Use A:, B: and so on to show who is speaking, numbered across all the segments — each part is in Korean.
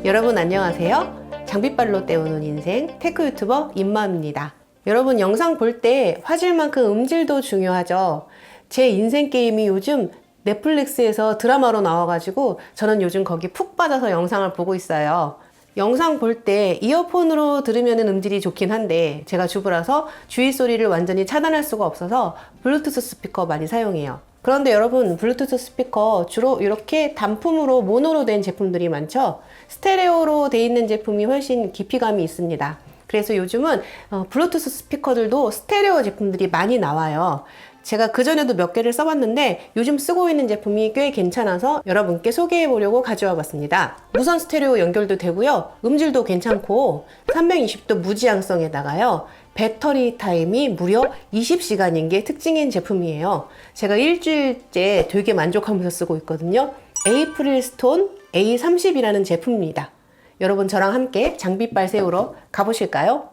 A: 여러분 안녕하세요. 장비빨로 때우는 인생 테크 유튜버 임마입니다. 여러분 영상 볼 때 화질만큼 음질도 중요하죠. 제 인생 게임이 요즘 넷플릭스에서 드라마로 나와가지고 저는 요즘 거기 푹 빠져서 영상을 보고 있어요. 영상 볼 때 이어폰으로 들으면 음질이 좋긴 한데 제가 주부라서 주위 소리를 완전히 차단할 수가 없어서 블루투스 스피커 많이 사용해요. 그런데 여러분 블루투스 스피커 주로 이렇게 단품으로 모노로 된 제품들이 많죠. 스테레오로 돼 있는 제품이 훨씬 깊이감이 있습니다. 그래서 요즘은 블루투스 스피커들도 스테레오 제품들이 많이 나와요. 제가 그전에도 몇 개를 써봤는데 요즘 쓰고 있는 제품이 꽤 괜찮아서 여러분께 소개해 보려고 가져와 봤습니다. 무선 스테레오 연결도 되고요, 음질도 괜찮고 320도 무지향성에다가요 배터리 타임이 무려 20시간인 게 특징인 제품이에요. 제가 일주일째 되게 만족하면서 쓰고 있거든요. 에이프릴스톤 A30이라는 제품입니다. 여러분 저랑 함께 장비빨 세우러 가보실까요?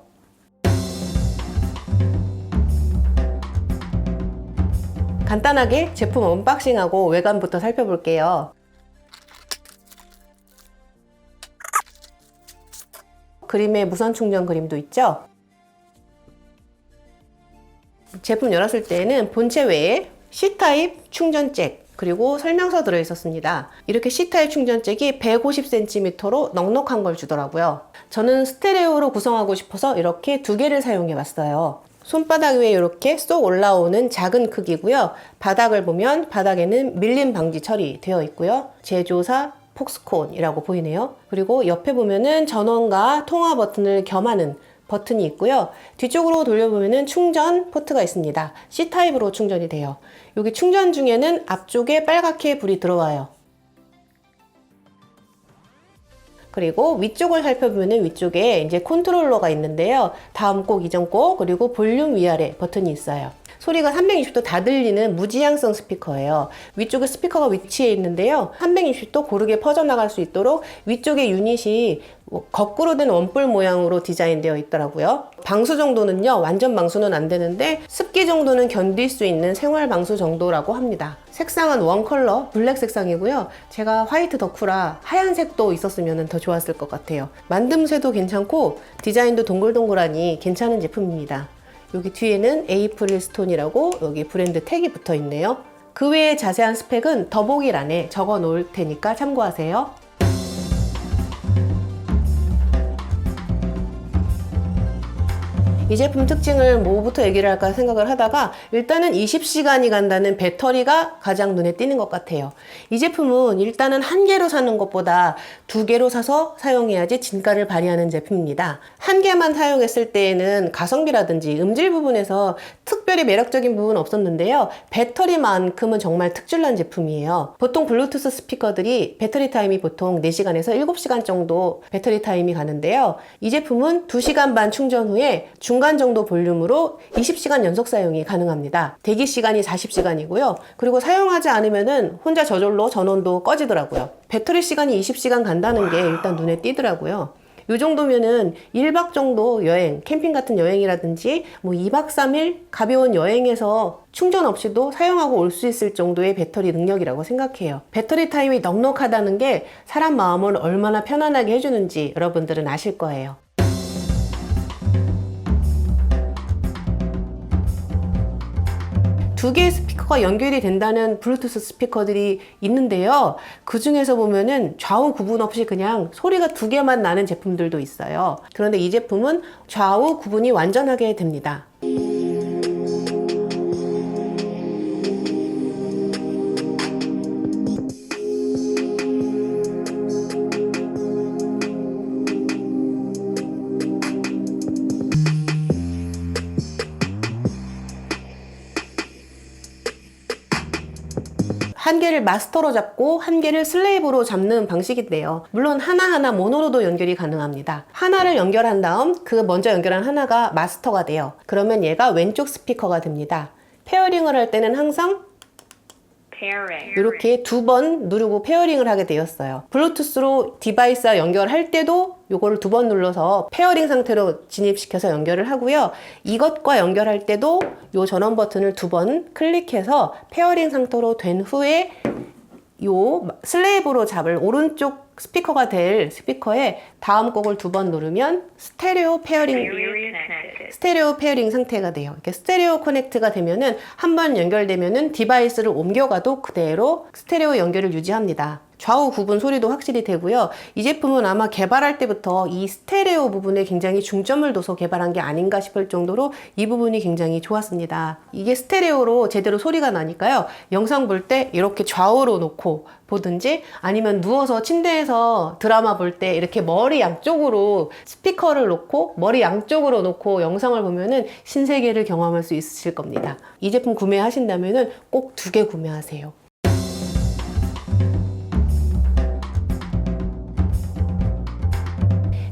A: 간단하게 제품 언박싱하고 외관부터 살펴볼게요. 그림에 무선 충전 그림도 있죠? 제품 열었을 때는 본체 외에 C타입 충전잭 그리고 설명서 들어있었습니다. 이렇게 C타입 충전잭이 150cm로 넉넉한 걸 주더라고요. 저는 스테레오로 구성하고 싶어서 이렇게 두 개를 사용해 봤어요. 손바닥 위에 이렇게 쏙 올라오는 작은 크기고요. 바닥을 보면 바닥에는 밀림 방지 처리되어 있고요. 제조사 폭스콘이라고 보이네요. 그리고 옆에 보면은 전원과 통화 버튼을 겸하는 버튼이 있고요. 뒤쪽으로 돌려보면은 충전 포트가 있습니다. C타입으로 충전이 돼요. 여기 충전 중에는 앞쪽에 빨갛게 불이 들어와요. 그리고 위쪽을 살펴보면 위쪽에 이제 컨트롤러가 있는데요. 다음 곡, 이전 곡, 그리고 볼륨 위아래 버튼이 있어요. 소리가 360도 다 들리는 무지향성 스피커예요. 위쪽에 스피커가 위치해 있는데요. 360도 고르게 퍼져나갈 수 있도록 위쪽에 유닛이 거꾸로 된 원뿔 모양으로 디자인되어 있더라고요. 방수 정도는요, 완전 방수는 안 되는데 습기 정도는 견딜 수 있는 생활 방수 정도라고 합니다. 색상은 원 컬러 블랙 색상이고요. 제가 화이트 덕후라 하얀색도 있었으면 더 좋았을 것 같아요. 만듦새도 괜찮고 디자인도 동글동글하니 괜찮은 제품입니다. 여기 뒤에는 에이프릴스톤이라고 여기 브랜드 태그가 붙어 있네요. 그 외에 자세한 스펙은 더보기란에 적어 놓을 테니까 참고하세요. 이 제품 특징을 뭐부터 얘기를 할까 생각을 하다가 일단은 20시간이 간다는 배터리가 가장 눈에 띄는 것 같아요. 이 제품은 일단은 한 개로 사는 것보다 두 개로 사서 사용해야지 진가를 발휘하는 제품입니다. 한 개만 사용했을 때에는 가성비라든지 음질 부분에서 특별히 매력적인 부분은 없었는데요. 배터리만큼은 정말 특출난 제품이에요. 보통 블루투스 스피커들이 배터리 타임이 보통 4시간에서 7시간 정도 배터리 타임이 가는데요. 이 제품은 2시간 반 충전 후에 중간 정도 볼륨으로 20시간 연속 사용이 가능합니다. 대기 시간이 40시간이고요. 그리고 사용하지 않으면은 혼자 저절로 전원도 꺼지더라고요. 배터리 시간이 20시간 간다는 게 일단 눈에 띄더라고요. 이 정도면은 1박 정도 여행, 캠핑 같은 여행이라든지 뭐 2박 3일 가벼운 여행에서 충전 없이도 사용하고 올 수 있을 정도의 배터리 능력이라고 생각해요. 배터리 타임이 넉넉하다는 게 사람 마음을 얼마나 편안하게 해주는지 여러분들은 아실 거예요. 두 개의 스피커가 연결이 된다는 블루투스 스피커들이 있는데요. 그 중에서 보면은 좌우 구분 없이 그냥 소리가 두 개만 나는 제품들도 있어요. 그런데 이 제품은 좌우 구분이 완전하게 됩니다. 한 개를 마스터로 잡고 한 개를 슬레이브로 잡는 방식인데요. 물론 하나하나 모노로도 연결이 가능합니다. 하나를 연결한 다음 그 먼저 연결한 하나가 마스터가 돼요. 그러면 얘가 왼쪽 스피커가 됩니다. 페어링을 할 때는 항상 이렇게 두 번 누르고 페어링을 하게 되었어요. 블루투스로 디바이스와 연결할 때도 요거를 2번 눌러서 페어링 상태로 진입시켜서 연결을 하고요. 이것과 연결할 때도 요 전원 버튼을 2번 클릭해서 페어링 상태로 된 후에 요 슬레이브로 잡을 오른쪽 스피커가 될 스피커에 다음 곡을 2번 누르면 스테레오 페어링 상태가 돼요. 이렇게 스테레오 커넥트가 되면은 한번 연결되면은 디바이스를 옮겨가도 그대로 스테레오 연결을 유지합니다. 좌우 구분 소리도 확실히 되고요. 이 제품은 아마 개발할 때부터 이 스테레오 부분에 굉장히 중점을 둬서 개발한 게 아닌가 싶을 정도로 이 부분이 굉장히 좋았습니다. 이게 스테레오로 제대로 소리가 나니까요. 영상 볼 때 이렇게 좌우로 놓고 보든지 아니면 누워서 침대에서 드라마 볼 때 이렇게 머리 양쪽으로 스피커를 놓고 머리 양쪽으로 놓고 영상을 보면은 신세계를 경험할 수 있으실 겁니다. 이 제품 구매하신다면은 꼭 2개 구매하세요.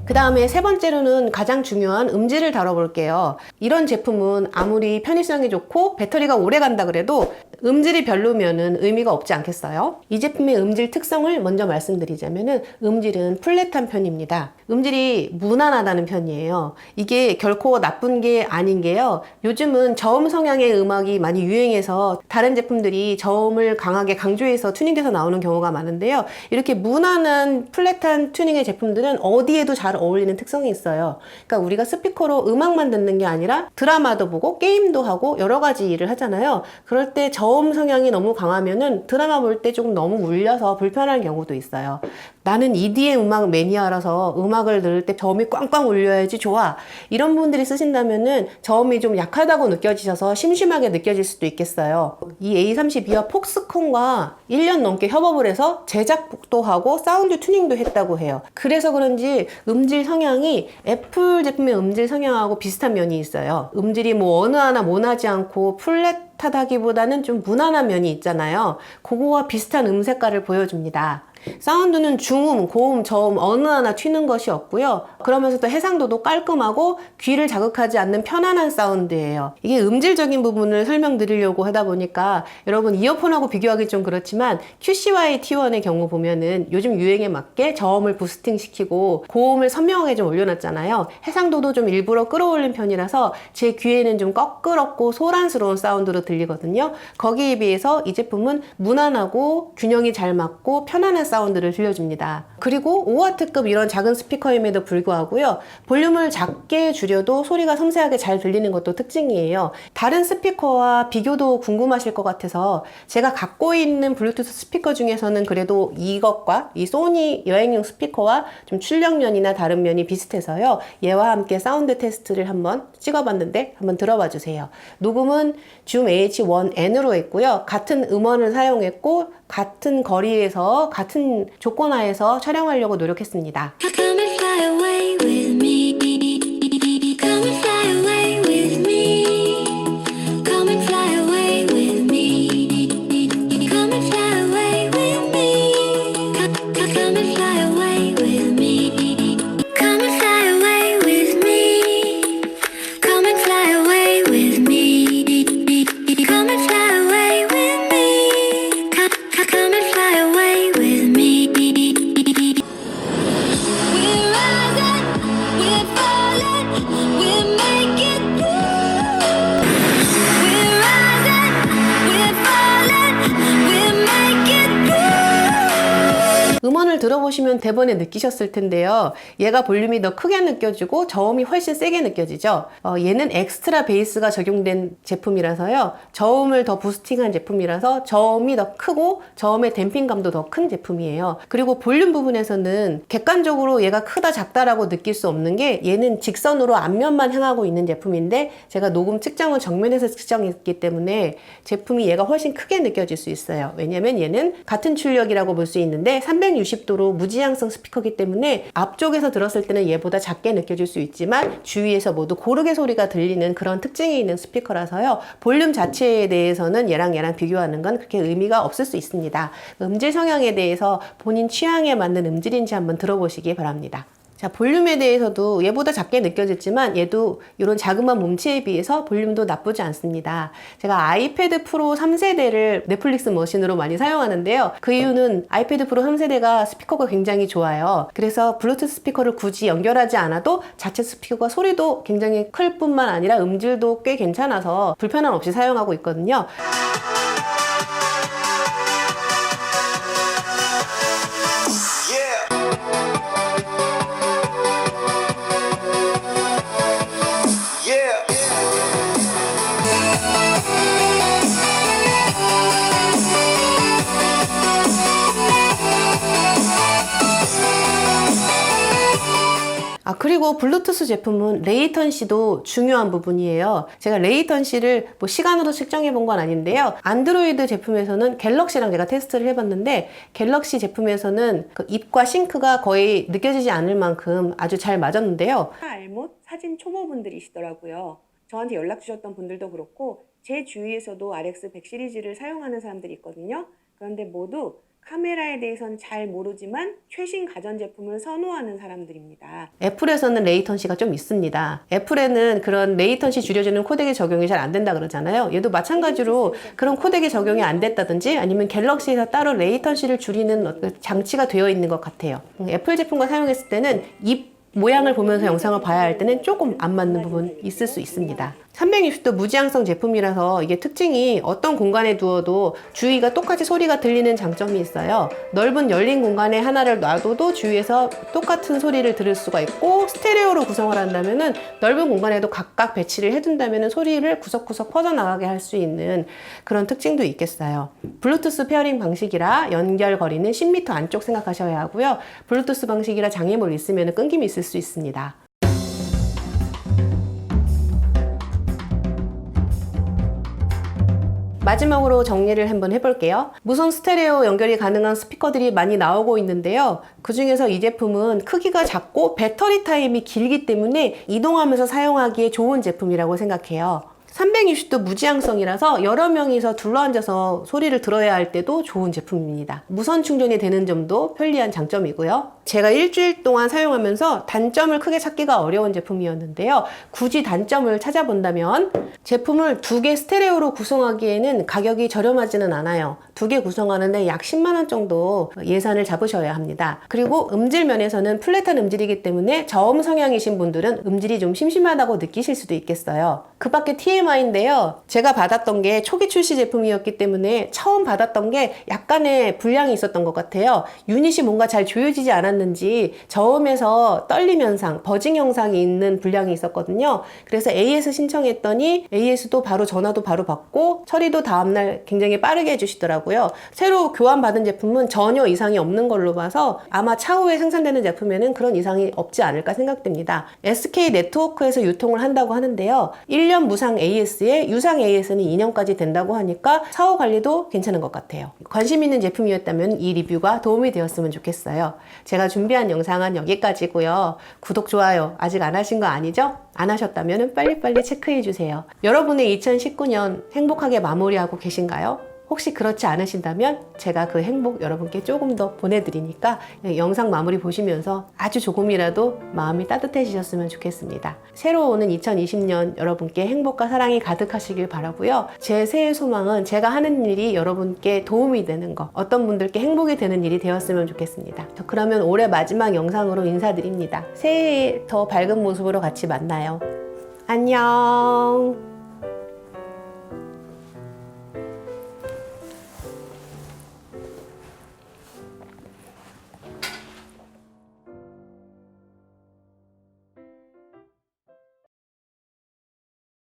A: 그 다음에 3번째로는 가장 중요한 음질을 다뤄볼게요. 이런 제품은 아무리 편의성이 좋고 배터리가 오래 간다 그래도 음질이 별로면은 의미가 없지 않겠어요? 이 제품의 음질 특성을 먼저 말씀드리자면은 음질은 플랫한 편입니다. 음질이 무난하다는 편이에요. 이게 결코 나쁜 게 아닌 게요. 요즘은 저음 성향의 음악이 많이 유행해서 다른 제품들이 저음을 강하게 강조해서 튜닝돼서 나오는 경우가 많은데요. 이렇게 무난한 플랫한 튜닝의 제품들은 어디에도 잘 어울리는 특성이 있어요. 그러니까 우리가 스피커로 음악만 듣는 게 아니라 드라마도 보고 게임도 하고 여러 가지 일을 하잖아요. 그럴 때 저음 성향이 너무 강하면은 드라마 볼 때 조금 너무 울려서 불편한 경우도 있어요. 나는 EDM 음악 매니아라서 음악을 들을 때 저음이 꽝꽝 울려야지 좋아. 이런 분들이 쓰신다면은 저음이 좀 약하다고 느껴지셔서 심심하게 느껴질 수도 있겠어요. 이 A32와 폭스콘과 1년 넘게 협업을 해서 제작도 하고 사운드 튜닝도 했다고 해요. 그래서 그런지 음질 성향이 애플 제품의 음질 성향하고 비슷한 면이 있어요. 음질이 뭐 어느 하나 모나지 않고 플랫하다기보다는 좀 무난한 면이 있잖아요. 그거와 비슷한 색깔을 보여줍니다. 사운드는 중음, 고음, 저음 어느 하나 튀는 것이 없고요. 그러면서도 해상도도 깔끔하고 귀를 자극하지 않는 편안한 사운드예요. 이게 음질적인 부분을 설명드리려고 하다 보니까 여러분 이어폰하고 비교하기 좀 그렇지만 QCY T1의 경우 보면은 요즘 유행에 맞게 저음을 부스팅시키고 고음을 선명하게 좀 올려놨잖아요. 해상도도 좀 일부러 끌어올린 편이라서 제 귀에는 좀 꺼끄럽고 소란스러운 사운드로 들리거든요. 거기에 비해서 이 제품은 무난하고 균형이 잘 맞고 편안한 사운드를 들려줍니다. 그리고 5W급 이런 작은 스피커임에도 불구하고요. 볼륨을 작게 줄여도 소리가 섬세하게 잘 들리는 것도 특징이에요. 다른 스피커와 비교도 궁금하실 것 같아서 제가 갖고 있는 블루투스 스피커 중에서는 그래도 이것과 이 소니 여행용 스피커와 좀 출력면이나 다른 면이 비슷해서요. 얘와 함께 사운드 테스트를 한번 찍어봤는데 한번 들어봐 주세요. 녹음은 줌 AH1N으로 했고요. 같은 음원을 사용했고 같은 거리에서 같은 조건하에서 촬영하려고 노력했습니다.
B: Come and fly away with me. Come and fly away with me. Come and fly away with me. Come and fly away with me. Come and fly away with me. Come and fly away with me. Come and fly away with me. Come and fly away with me. Come and fly away with me. We're rising, we're falling, we're making through. We're rising, we're falling, we're making through.
A: 음원을 들어보시면 대번에 느끼셨을 텐데요. 얘가 볼륨이 더 크게 느껴지고 저음이 훨씬 세게 느껴지죠. 얘는 엑스트라 베이스가 적용된 제품이라서요. 저음을 더 부스팅한 제품이라서 저음이 더 크고 저음의 댐핑감도 더 큰 제품이에요. 그리고 볼륨 부분에서는 객관적으로 얘가 크다 작다라고 느낄 수 없는 게 얘는 직선으로 앞면만 향하고 있는 제품인데 제가 녹음 측정은 정면에서 측정했기 때문에 제품이 얘가 훨씬 크게 느껴질 수 있어요. 왜냐면 얘는 같은 출력이라고 볼 수 있는데 360도로 무지향성 스피커이기 때문에 앞쪽에서 들었을 때는 얘보다 작게 느껴질 수 있지만 주위에서 모두 고르게 소리가 들리는 그런 특징이 있는 스피커라서요. 볼륨 자체에 대해서는 얘랑 비교하는 건 그렇게 의미가 없을 수 있습니다. 음질 성향에 대해서 본인 취향에 맞는 음질인지 한번 들어보시기 바랍니다. 자, 볼륨에 대해서도 얘보다 작게 느껴졌지만 얘도 이런 자그마한 몸체에 비해서 볼륨도 나쁘지 않습니다. 제가 아이패드 프로 3세대를 넷플릭스 머신으로 많이 사용하는데요. 그 이유는 아이패드 프로 3세대가 스피커가 굉장히 좋아요. 그래서 블루투스 스피커를 굳이 연결하지 않아도 자체 스피커가 소리도 굉장히 클 뿐만 아니라 음질도 꽤 괜찮아서 불편함 없이 사용하고 있거든요. 그리고 블루투스 제품은 레이턴시도 중요한 부분이에요. 제가 레이턴시를 뭐 시간으로 측정해 본 건 아닌데요. 안드로이드 제품에서는 갤럭시랑 제가 테스트를 해봤는데 갤럭시 제품에서는 그 입과 싱크가 거의 느껴지지 않을 만큼 아주 잘 맞았는데요. 알못 사진 초보분들이시더라고요. 저한테 연락 주셨던 분들도 그렇고 제 주위에서도 RX100 시리즈를 사용하는 사람들이 있거든요. 그런데 모두 카메라에 대해서는 잘 모르지만 최신 가전제품을 선호하는 사람들입니다. 애플에서는 레이턴시가 좀 있습니다. 애플에는 그런 레이턴시 줄여주는 코덱의 적용이 잘 안 된다 그러잖아요. 얘도 마찬가지로 그런 코덱의 적용이 안 됐다든지 아니면 갤럭시에서 따로 레이턴시를 줄이는 장치가 되어 있는 것 같아요. 애플 제품과 사용했을 때는 입 모양을 보면서 영상을 봐야 할 때는 조금 안 맞는 부분이 있을 수 있습니다. 360도 무지향성 제품이라서 이게 특징이 어떤 공간에 두어도 주위가 똑같이 소리가 들리는 장점이 있어요. 넓은 열린 공간에 하나를 놔둬도 주위에서 똑같은 소리를 들을 수가 있고, 스테레오로 구성을 한다면은 넓은 공간에도 각각 배치를 해둔다면은 소리를 구석구석 퍼져나가게 할 수 있는 그런 특징도 있겠어요. 블루투스 페어링 방식이라 연결 거리는 10m 안쪽 생각하셔야 하고요. 블루투스 방식이라 장애물 있으면 끊김이 있을 수 있습니다. 마지막으로 정리를 한번 해볼게요. 무선 스테레오 연결이 가능한 스피커들이 많이 나오고 있는데요. 그 중에서 이 제품은 크기가 작고 배터리 타임이 길기 때문에 이동하면서 사용하기에 좋은 제품이라고 생각해요. 360도 무지향성이라서 여러 명이서 둘러앉아서 소리를 들어야 할 때도 좋은 제품입니다. 무선 충전이 되는 점도 편리한 장점이고요. 제가 일주일 동안 사용하면서 단점을 크게 찾기가 어려운 제품이었는데요. 굳이 단점을 찾아본다면 제품을 2개 스테레오로 구성하기에는 가격이 저렴하지는 않아요. 2개 구성하는데 약 10만 원 정도 예산을 잡으셔야 합니다. 그리고 음질 면에서는 플랫한 음질이기 때문에 저음 성향이신 분들은 음질이 좀 심심하다고 느끼실 수도 있겠어요. 그 밖에 TMI인데요. 제가 받았던 게 초기 출시 제품이었기 때문에 처음 받았던 게 약간의 불량이 있었던 것 같아요. 유닛이 뭔가 잘 조여지지 않았는지 저음에서 떨림 현상, 버징 현상이 있는 불량이 있었거든요. 그래서 AS 신청했더니 AS도 바로 전화도 바로 받고 처리도 다음날 굉장히 빠르게 해주시더라고요. 새로 교환받은 제품은 전혀 이상이 없는 걸로 봐서 아마 차후에 생산되는 제품에는 그런 이상이 없지 않을까 생각됩니다. SK 네트워크에서 유통을 한다고 하는데요. 1년 무상 AS에 유상 AS는 2년까지 된다고 하니까 사후 관리도 괜찮은 것 같아요. 관심 있는 제품이었다면 이 리뷰가 도움이 되었으면 좋겠어요. 제가 준비한 영상은 여기까지고요. 구독, 좋아요 아직 안 하신 거 아니죠? 안 하셨다면 빨리빨리 체크해 주세요. 여러분의 2019년 행복하게 마무리하고 계신가요? 혹시 그렇지 않으신다면 제가 그 행복 여러분께 조금 더 보내드리니까 영상 마무리 보시면서 아주 조금이라도 마음이 따뜻해지셨으면 좋겠습니다. 새로 오는 2020년 여러분께 행복과 사랑이 가득하시길 바라고요. 제 새해 소망은 제가 하는 일이 여러분께 도움이 되는 거, 어떤 분들께 행복이 되는 일이 되었으면 좋겠습니다. 그러면 올해 마지막 영상으로 인사드립니다. 새해에 더 밝은 모습으로 같이 만나요. 안녕.